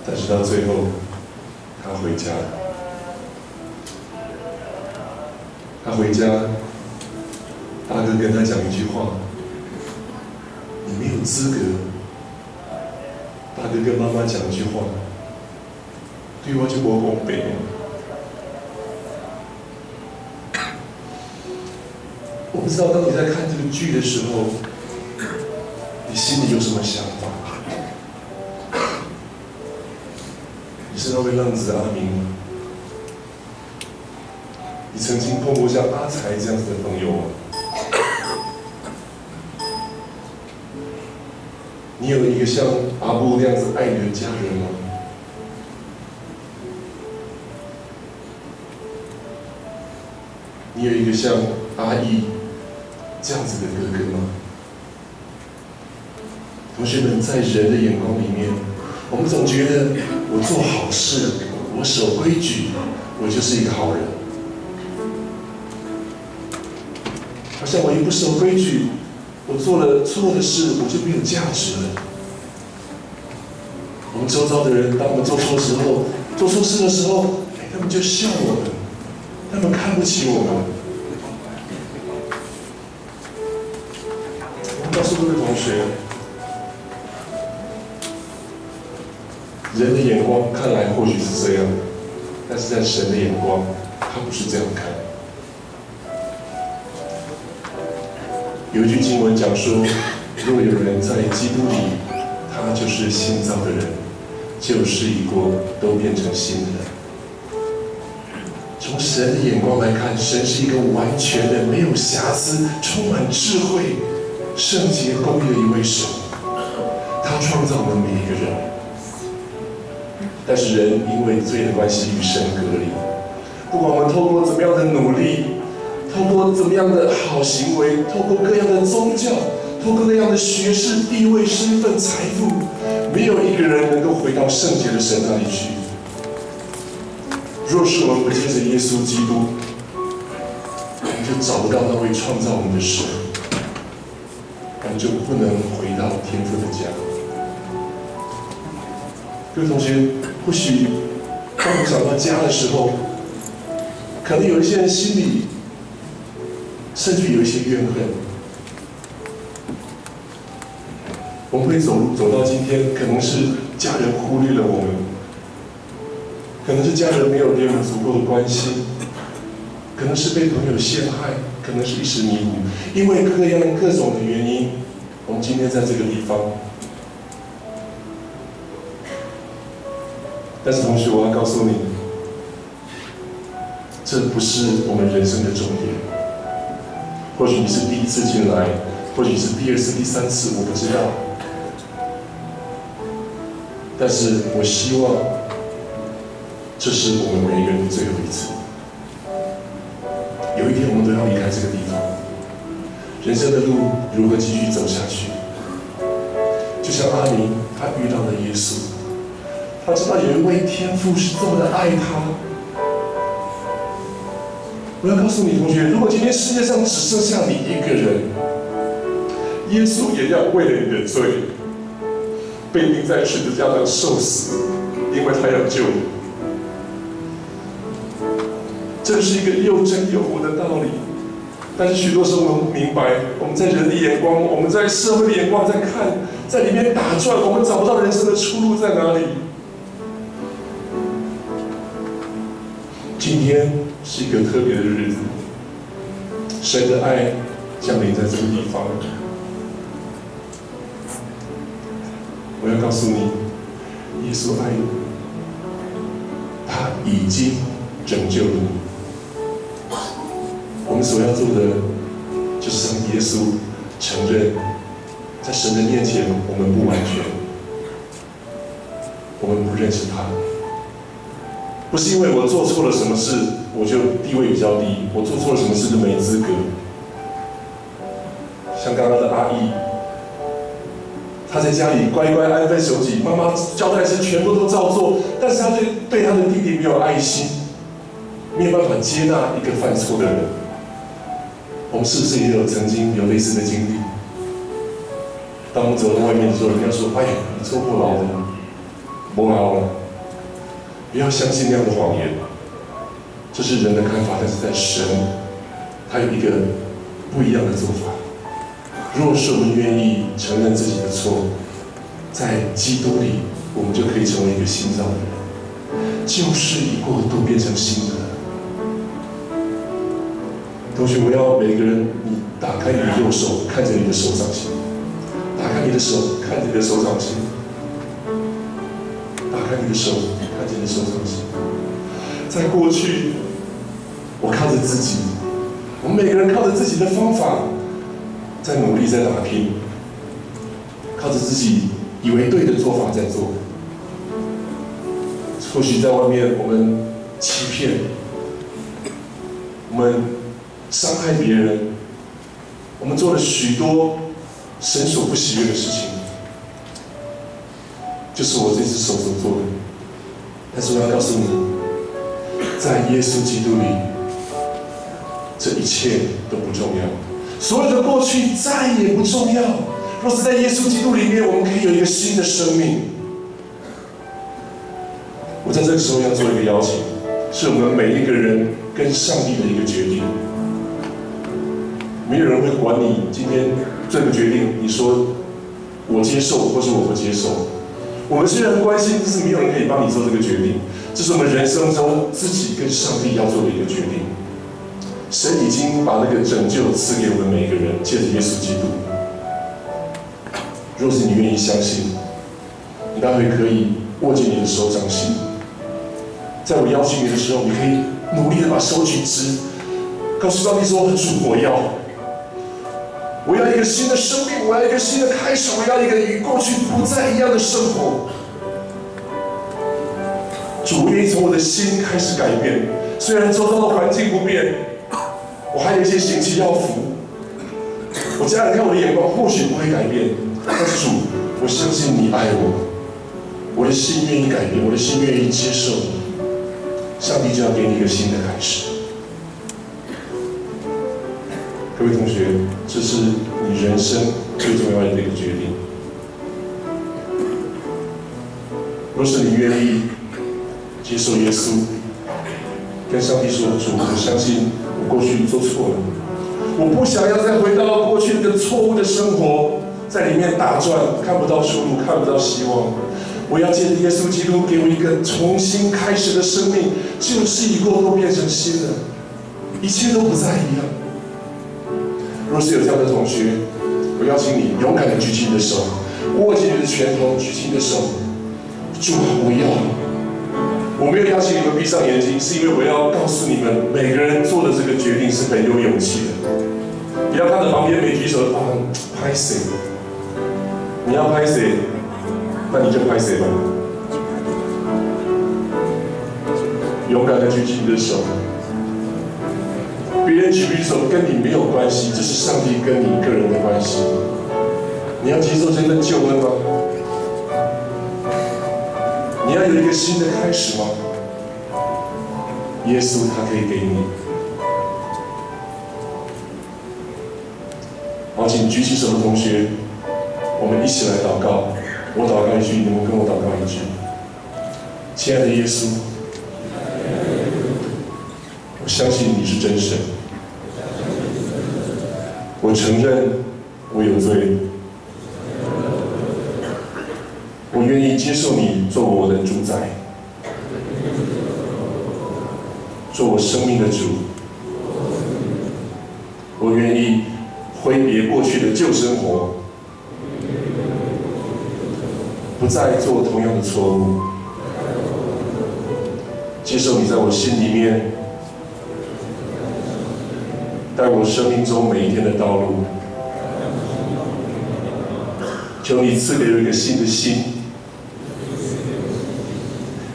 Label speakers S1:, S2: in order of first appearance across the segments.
S1: 但是到最后，他回家了。他回家，大哥跟他讲一句话：“你没有资格。”大哥跟妈妈讲一句话：“对我就无公平。”我不知道当你在看这个剧的时候，你心里有什么想法？你是那位浪子阿明吗？你曾经碰过像阿才这样子的朋友吗？你有一个像阿布那样子爱你的家人吗？你有一个像阿义这样子的哥哥吗？同学们，在人的眼光里面，我们总觉得我做好事，我守规矩，我就是一个好人。好像我一不守规矩，我做了错的事，我就没有价值了。我们周遭的人，当我们做错事的时候，他们就笑我们，他们看不起我们。我告诉各位同学，人的眼光看来或许是这样，但是在神的眼光，他不是这样看。有一句经文讲说，若有人在基督里，他就是新造的人，旧事已过，都变成新的人。从神的眼光来看，神是一个完全的、没有瑕疵、充满智慧、圣洁公义的一位神。他创造我们每一个人，但是人因为罪的关系与神隔离。不管我们透过怎么样的努力，透过怎么样的好行为，透过各样的宗教，透过各样的学识、地位、身份、财富，没有一个人能够回到圣洁的神那里去。若是我们不接着耶稣基督，我们就找不到那位创造我们的神，我们就不能回到天父的家。各位同学，或许当我们想到家的时候，可能有一些人心里甚至有一些怨恨。我们会走到今天，可能是家人忽略了我们，可能是家人没有给我们足够的关心，可能是被朋友陷害，可能是一时迷糊，因为各种的原因，我们今天在这个地方。但是同学，我要告诉你，这不是我们人生的终点。或许你是第一次进来，或许是第二次、第三次，我不知道。但是我希望，这是我们每一个人的最后一次。有一天我们都要离开这个地方。人生的路如何继续走下去？就像阿明，他遇到了耶稣，他知道有一位天父是这么的爱他。我要告诉你，同学，如果今天世界上只剩下你一个人，耶稣也要为了你的罪，被钉在十字架上受死，因为他要救你。这是一个又真又活的道理。但是许多时候我们明白，我们在人的眼光，我们在社会的眼光在看，在里面打转，我们找不到人生的出路在哪里。今天是一个特别的日子，神的爱降临在这个地方。我要告诉你，耶稣爱你，他已经拯救了你。我们所要做的，就是向耶稣承认，在神的面前，我们不完全，我们不认识他。不是因为我做错了什么事，我就地位比较低；我做错了什么事就没资格。像刚刚的阿义，他在家里乖乖安分守己，妈妈交代的事全部都照做，但是他对他的弟弟没有爱心，没有办法接纳一个犯错的人。我们是不是也有曾经有类似的经历？当我们走到外面的时候，人家说：“哎呀，你坐过牢的。”不好了，不要相信那样的谎言。这是人的看法，但是在神，他有一个不一样的做法。若是我们愿意承认自己的错，在基督里，我们就可以成为一个新造的人，旧事已过，都变成新的了。同学，我要每个人，你打开你的右手，看着你的手掌心；打开你的手，看着你的手掌心；打开你的手，看着你的手掌心。在过去，我靠着自己，我们每个人靠着自己的方法，在努力，在打拼，靠着自己以为对的做法在做。或许在外面我们欺骗，我们伤害别人，我们做了许多神所不喜悦的事情，就是我这只手所做的。但是我要告诉你，在耶稣基督里，这一切都不重要，所有的过去再也不重要。若是在耶稣基督里面，我们可以有一个新的生命。我在这个时候要做一个邀请，是我们每一个人跟上帝的一个决定。没有人会管你今天这个决定，你说我接受或是我不接受。我们虽然关心，但是没有人可以帮你做这个决定。这是我们人生中自己跟上帝要做的一个决定。神已经把那个拯救赐给我们每一个人，借着耶稣基督。若是你愿意相信，你待会可以握紧你的手掌心。在我邀请你的时候，你可以努力的把手举直，告诉上帝说：“主，我要一个新的生命，我要一个新的开始，我要一个与过去不再一样的生活。主，我愿意从我的心开始改变。虽然周遭的环境不变，我还有一些刑期要服。我家人看我的眼光或许不会改变，但是主，我相信你爱我，我的心愿意改变，我的心愿意接受。上帝就要给你一个新的开始。”各位同学，这是你人生最重要的一个决定。若是你愿意接受耶稣，跟上帝说：“主，我相信我过去做错了，我不想要再回到过去那个错误的生活，在里面打转，看不到出路，看不到希望。我要借着耶稣基督给我一个重新开始的生命，旧事已过，都变成新的，一切都不再一样。”若是有这样的同学，我邀请你勇敢的举起你的手，握紧你的拳头，举起你的手。主啊，我要。我没有邀请你们闭上眼睛，是因为我要告诉你们，每个人做的这个决定是很有勇气的。不要看着旁边没举手的拍谁？你要拍谁？那你就拍谁吧。勇敢的举起你的手。别人举不举手跟你没有关系，这是上帝跟你个人的关系。你要接受这份救恩吗？你要有一个新的开始吗？耶稣他可以给你。好，请举起手的同学，我们一起来祷告。我祷告一句，你们跟我祷告一句。亲爱的耶稣，我相信你是真神。我承认我有罪，我愿意接受你做我的主宰，做我生命的主。我愿意挥别过去的旧生活，不再做同样的错误，接受你在我心里面在我生命中每一天的道路。求你赐给我一个新的心，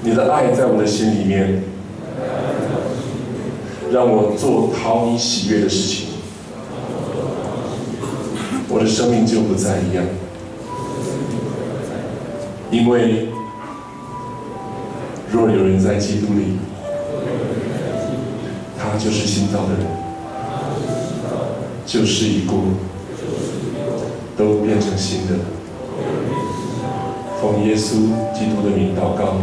S1: 你的爱在我的心里面，让我做讨你喜悦的事情，我的生命就不再一样。因为若有人在基督里，他就是新造的人，旧事已过，都变成新的。奉耶稣基督的名祷告。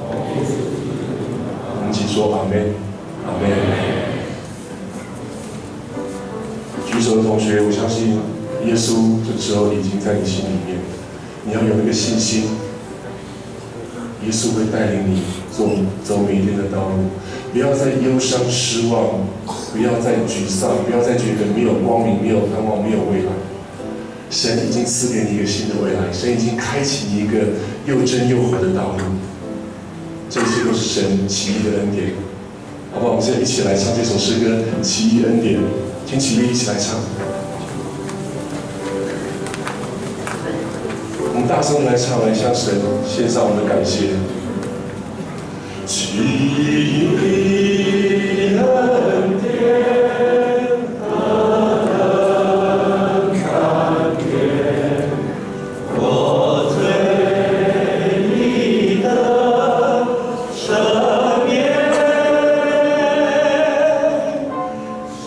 S1: 我们一起说阿门，阿门。举手的同学，我相信耶稣这时候已经在你心里面，你要有那个信心。耶稣会带领你走每一天的道路，不要再忧伤失望，不要再沮丧，不要再觉得没有光明、没有盼望、没有未来。神已经赐给你一个新的未来，神已经开启一个又真又活的道路，这些都是神奇异的恩典，好不好？我们现在一起来唱这首诗歌《奇异恩典》，请起立，一起来唱。我们大声来唱，来向神献上我们的感谢。奇异恩典，能看见我罪你的赦免，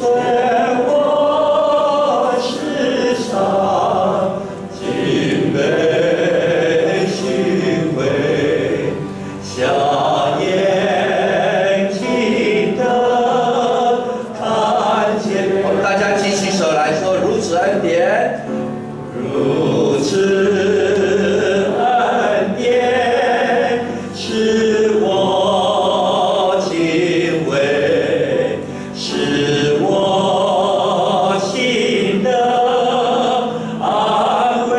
S1: 在我世上敬畏敬畏，瞎眼睛的看见。我们大家举起手来说：如此恩典，如此恩典，使我敬畏，使我心的安慰。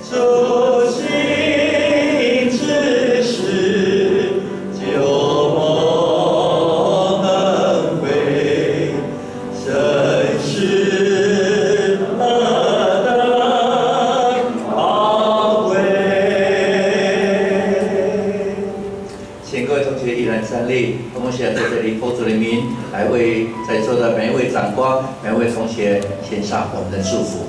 S1: 主心之时，就莫能为，真是何等宝贵。请各位同学依然站立，我们现在在这里奉主的名来为在座的每一位长官、每一位同学献上我们的祝福。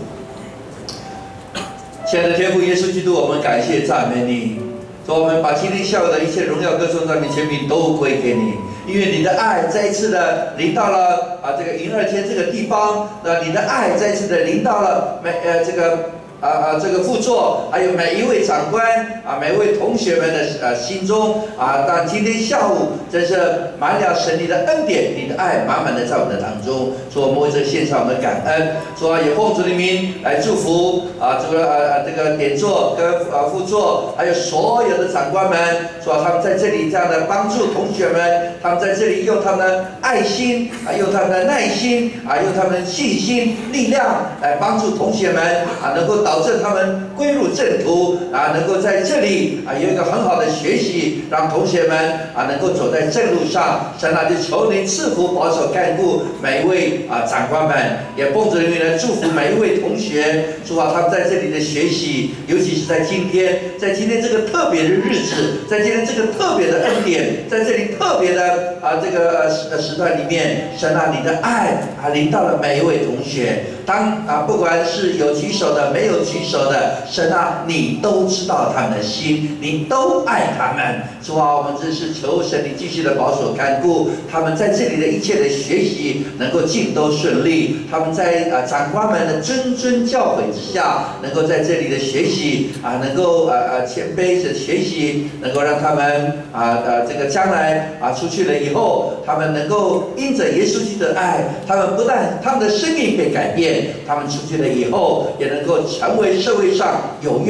S1: 亲爱的天父耶稣基督，我们感谢赞美你，说我们把今天下午的一切荣耀歌颂赞美权柄都归给你，因为你的爱再一次的临到了这个银二街这个地方，你的爱再一次的临到了这个副座，还有每一位长官每一位同学们的心中但今天下午真是满了神你的恩典，你的爱满满的在我们的当中。说我们为这献上我们的感恩，说也奉主的名来祝福这个点座跟副座，还有所有的长官们，说他们在这里这样的帮助同学们，他们在这里用他们的爱心用他们的耐心用他们的信心力量来帮助同学们能够导致他们归入正途能够在这里有一个很好的学习，让同学们能够走在正路上。神就求你赐福保守看顾每一位长官们，也奉主的名来祝福每一位同学，主他们在这里的学习，尤其是在今天这个特别的日子，在今天这个特别的恩典，在这里特别的这个时段里面，神你的爱临到了每一位同学。当不管是有举手的没有举手的，神你都知道他们的心，你都爱他们。主我们真是求神你继续的保守看顾他们在这里的一切的学习能够尽都顺利，他们在长官们的谆谆教诲之下，能够在这里的学习能够谦卑的学习，能够让他们这个将来出去了以后，他们能够因着耶稣基督的爱，他们不但他们的生命被改变，他们出去了以后也能够成为社会上有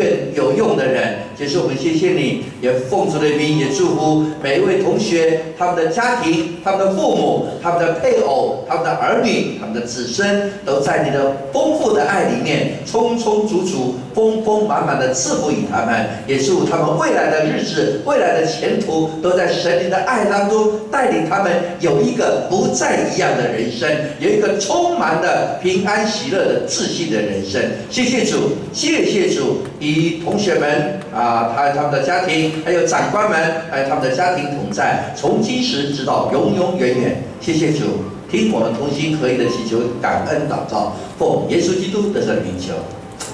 S1: 用的人。结束我们谢谢你，也奉主的名也祝福每一位同学，他们的家庭、他们的父母、他们的配偶、他们的儿女、他们的子孙，都在你的丰富的爱里面充充足足、丰丰满满的赐福于他们，也祝他们未来的日子、未来的前途都在神你的爱当中带领他们有一个不再一样的人生，有一个充满的平安喜乐的自信的人生。谢谢主，谢谢主，与同学们他们的家庭，还有长官们，还有他们的家庭同在，从今时直到永永远远。谢谢主，听我们同心合一的祈求，感恩祷告，奉耶稣基督的圣名求，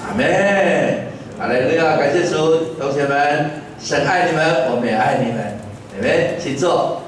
S1: 阿门。哈利路亚，感谢主，同学们，神爱你们，我们也爱你们，阿门。请坐。